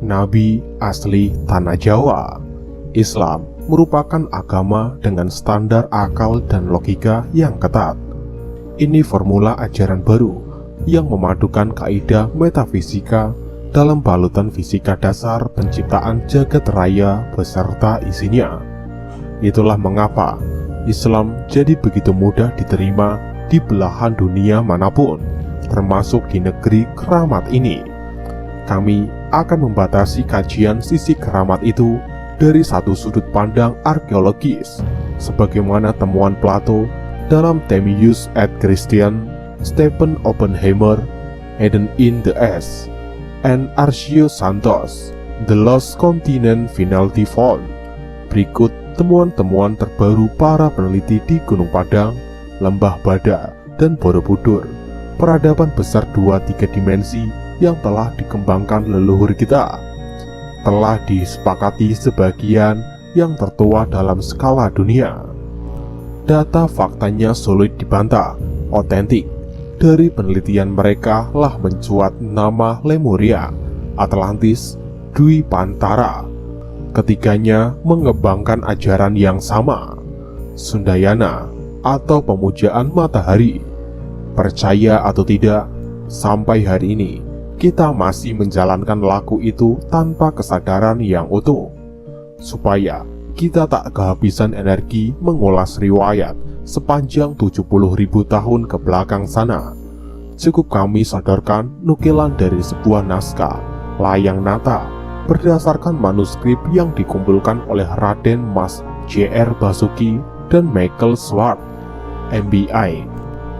Nabi asli tanah Jawa. Islam merupakan agama dengan standar akal dan logika yang ketat. Ini formula ajaran baru yang memadukan kaidah metafisika dalam balutan fisika dasar penciptaan jagat raya beserta isinya. Itulah mengapa Islam jadi begitu mudah diterima di belahan dunia manapun, termasuk di negeri keramat ini. Kami akan membatasi kajian sisi keramat itu dari satu sudut pandang arkeologis, sebagaimana temuan Plato dalam Themius et Christian, Stephen Oppenheimer, Eden in the East, and Archio Santos, The Lost Continent Finality Found. Berikut temuan-temuan terbaru para peneliti di Gunung Padang, Lembah Bada, dan Borobudur, peradaban besar 2-3 dimensi yang telah dikembangkan leluhur kita. Telah disepakati sebagian yang tertua dalam skala dunia. Data faktanya sulit dibantah, otentik. Dari penelitian mereka lah mencuat nama Lemuria, Atlantis, Dwi Pantara. Ketiganya mengembangkan ajaran yang sama, Sundayana atau pemujaan matahari. Percaya atau tidak, sampai hari ini kita masih menjalankan laku itu tanpa kesadaran yang utuh. Supaya kita tak kehabisan energi mengulas riwayat sepanjang 70.000 tahun ke belakang sana, cukup kami sodorkan nukilan dari sebuah naskah Layang Nata berdasarkan manuskrip yang dikumpulkan oleh Raden Mas J.R. Basuki dan Michael Swart, MBI,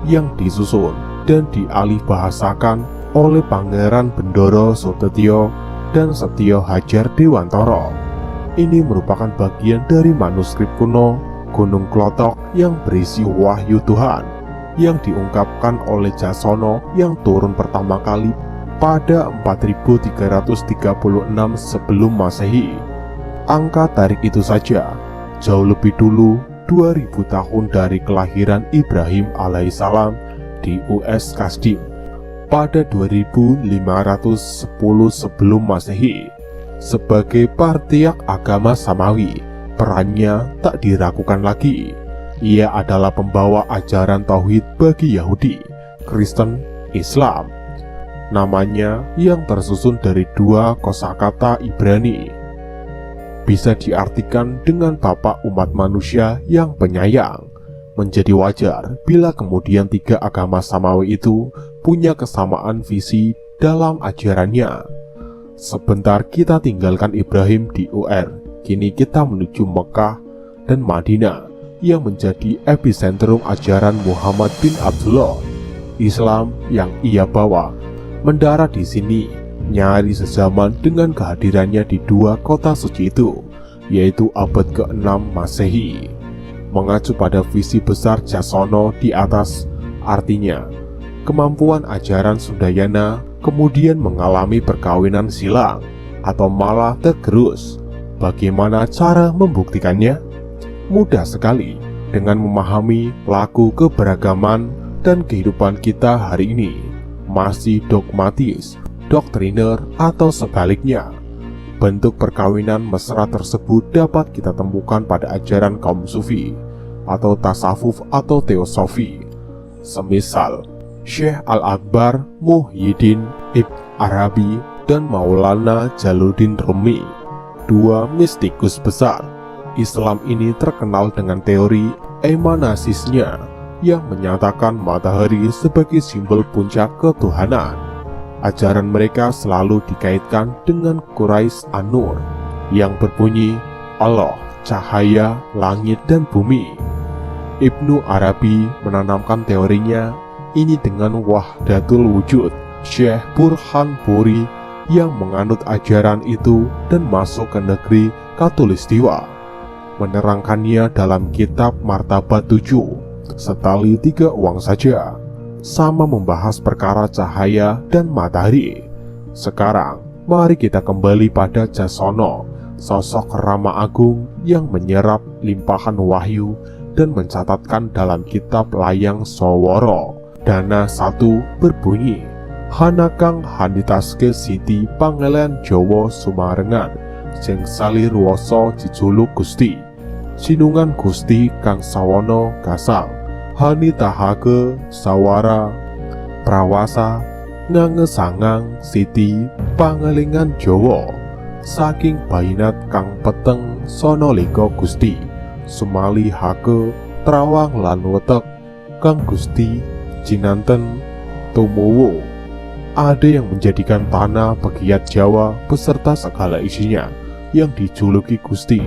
yang disusun dan dialih bahasakan oleh Pangeran Bendoro Sutetyo dan Setyo Hajar Dewantoro. Ini merupakan bagian dari manuskrip kuno Gunung Klothok yang berisi wahyu Tuhan yang diungkapkan oleh Jasono yang turun pertama kali pada 4336 sebelum Masehi. Angka tarik itu saja jauh lebih dulu 2000 tahun dari kelahiran Ibrahim alaihissalam di US Kasdim pada 2510 sebelum Masehi. Sebagai partiak agama Samawi, perannya tak diragukan lagi. Ia adalah pembawa ajaran tauhid bagi Yahudi, Kristen, Islam. Namanya yang tersusun dari 2 kosakata Ibrani, bisa diartikan dengan Bapa umat manusia yang penyayang. Menjadi wajar bila kemudian 3 agama Samawi itu punya kesamaan visi dalam ajarannya. Sebentar kita tinggalkan Ibrahim di UR, kini kita menuju Mekah dan Madinah yang menjadi epicentrum ajaran Muhammad bin Abdullah. Islam yang ia bawa mendarat di sini nyari sezaman dengan kehadirannya di 2 kota suci itu, yaitu abad ke-6 Masehi. Mengacu pada visi besar Jasono di atas, artinya kemampuan ajaran Sundayana kemudian mengalami perkawinan silang atau malah tergerus. Bagaimana cara membuktikannya? Mudah sekali, dengan memahami laku keberagaman dan kehidupan kita hari ini masih dogmatis, doktriner, atau sebaliknya. Bentuk perkawinan mesra tersebut dapat kita temukan pada ajaran kaum sufi atau tasawuf atau teosofi. Semisal Syekh Al-Akbar Muhyiddin Ibn Arabi dan Maulana Jalaluddin Rumi, 2 mistikus besar. Islam ini terkenal dengan teori emanasisnya yang menyatakan matahari sebagai simbol puncak ketuhanan. Ajaran mereka selalu dikaitkan dengan Quraisy An-Nur yang berbunyi Allah, cahaya, langit, dan bumi. Ibnu Arabi menanamkan teorinya ini dengan Wahdatul Wujud Syekh Burhanpuri yang menganut ajaran itu dan masuk ke negeri Khatulistiwa, menerangkannya dalam kitab Martabat 7, setali 3 uang saja, sama membahas perkara cahaya dan matahari. Sekarang, mari kita kembali pada Jasono, sosok Rama Agung yang menyerap limpahan wahyu dan mencatatkan dalam kitab Layang Soworo. Dana 1 berbunyi, Hanakang handitaske Siti Pangelen Jawa Sumarengan sing salirwasa jejuluk Gusti. Sinungan Gusti kang sawana gasang hanitahake sawara prawasa ngangesangang Siti Pangelingan Jawa saking bayinat kang peteng sonolika Gusti sumali hake trawang lan wetek kang Gusti jinanten tumuwu. Ada yang menjadikan tanah pegiat Jawa beserta segala isinya yang dijuluki Gusti.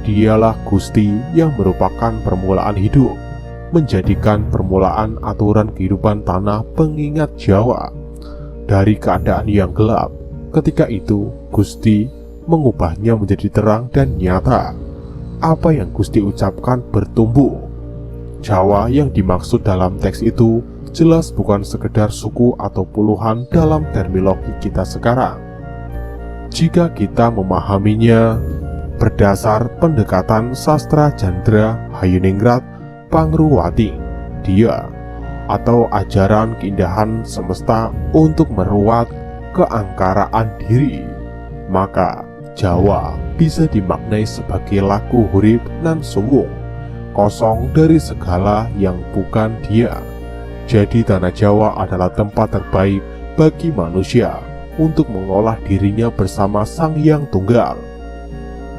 Dialah Gusti yang merupakan permulaan hidup, menjadikan permulaan aturan kehidupan tanah pengingat Jawa. Dari keadaan yang gelap, ketika itu Gusti mengubahnya menjadi terang dan nyata. Apa yang Gusti ucapkan bertumbuh. Jawa yang dimaksud dalam teks itu jelas bukan sekedar suku atau puluhan dalam terminologi kita sekarang. Jika kita memahaminya berdasar pendekatan sastra Jandra Hayuningrat Pangruwating, dia atau ajaran keindahan semesta untuk meruat keangkaraan diri, maka Jawa bisa dimaknai sebagai laku hurip nan sungguh, kosong dari segala yang bukan dia. Jadi tanah Jawa adalah tempat terbaik bagi manusia untuk mengolah dirinya bersama Sang Hyang Tunggal.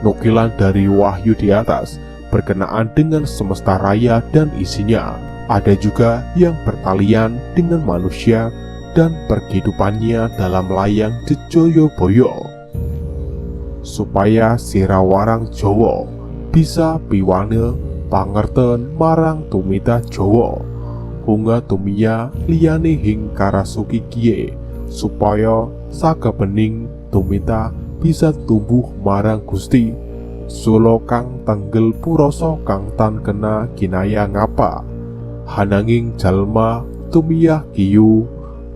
Nukilan dari wahyu di atas berkenaan dengan semesta raya dan isinya. Ada juga yang bertalian dengan manusia dan perkehidupannya dalam layang Jejoyoboyo. Supaya sirawarang Jawa bisa piwane pangerten marang tumita Jawa. Hunga tumia liyane hing karasuki kie, supaya sakebening tumita bisa tumbuh marang Gusti. Sulo kang tenggel puroso kang tan kena kinaya ngapa, hananging jalma tumiyah kiyu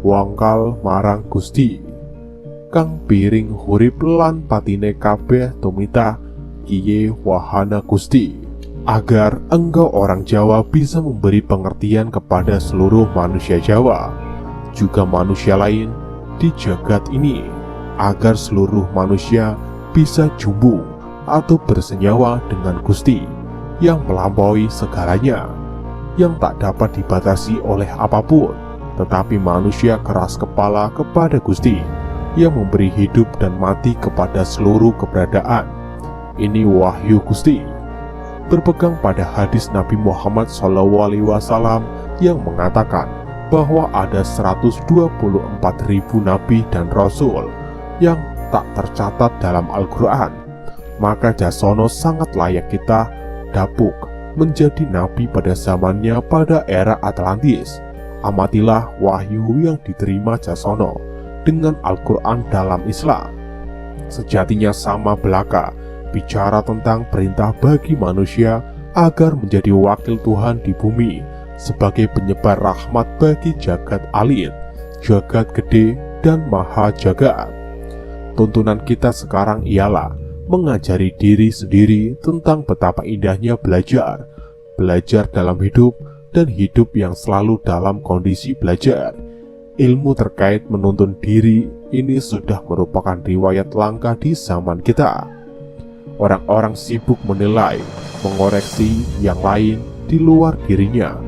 wangkal marang Gusti. Kang piring hurip lan patine kabeh tumita kiye wahana Gusti. Agar engkau orang Jawa bisa memberi pengertian kepada seluruh manusia Jawa, juga manusia lain di jagat ini, agar seluruh manusia bisa jumbu atau bersenyawa dengan Gusti yang melampaui segalanya, yang tak dapat dibatasi oleh apapun, tetapi manusia keras kepala kepada Gusti yang memberi hidup dan mati kepada seluruh keberadaan. Ini wahyu Gusti. Berpegang pada hadis Nabi Muhammad SAW yang mengatakan bahwa ada 124.000 nabi dan rasul yang tak tercatat dalam Al-Quran, maka Jasono sangat layak kita dapuk menjadi nabi pada zamannya pada era Atlantis. Amatilah wahyu yang diterima Jasono dengan Al-Quran dalam Islam. Sejatinya sama belaka bicara tentang perintah bagi manusia agar menjadi wakil Tuhan di bumi sebagai penyebar rahmat bagi jagat alit, jagat gede, dan maha jagat. Tuntunan kita sekarang ialah mengajari diri sendiri tentang betapa indahnya belajar dalam hidup dan hidup yang selalu dalam kondisi belajar. Ilmu terkait menuntun diri ini sudah merupakan riwayat langka di zaman kita. Orang-orang sibuk menilai, mengoreksi yang lain di luar dirinya,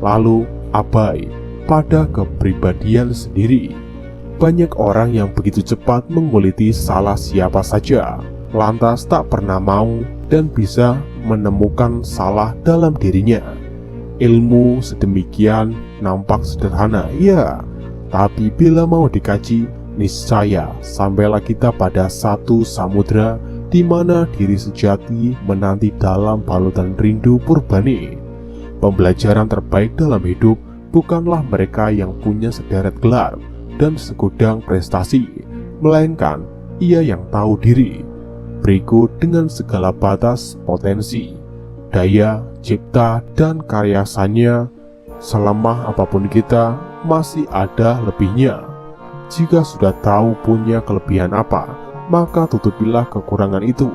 lalu abai pada kepribadian sendiri. Banyak orang yang begitu cepat menguliti salah siapa saja, lantas tak pernah mau dan bisa menemukan salah dalam dirinya. Ilmu sedemikian nampak sederhana, ya, tapi bila mau dikaji, niscaya sampailah kita pada satu samudra di mana diri sejati menanti dalam balutan rindu purbani. Pembelajaran terbaik dalam hidup bukanlah mereka yang punya sederet gelar dan segudang prestasi, melainkan ia yang tahu diri, berikut dengan segala batas potensi, daya, cipta, dan karyasannya. Selemah apapun kita, masih ada lebihnya. Jika sudah tahu punya kelebihan apa, maka tutupilah kekurangan itu.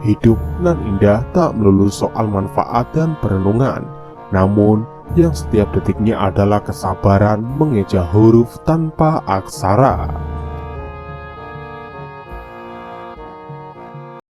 Hidup nan indah tak melulu soal manfaat dan perenungan, namun yang setiap detiknya adalah kesabaran mengeja huruf tanpa aksara.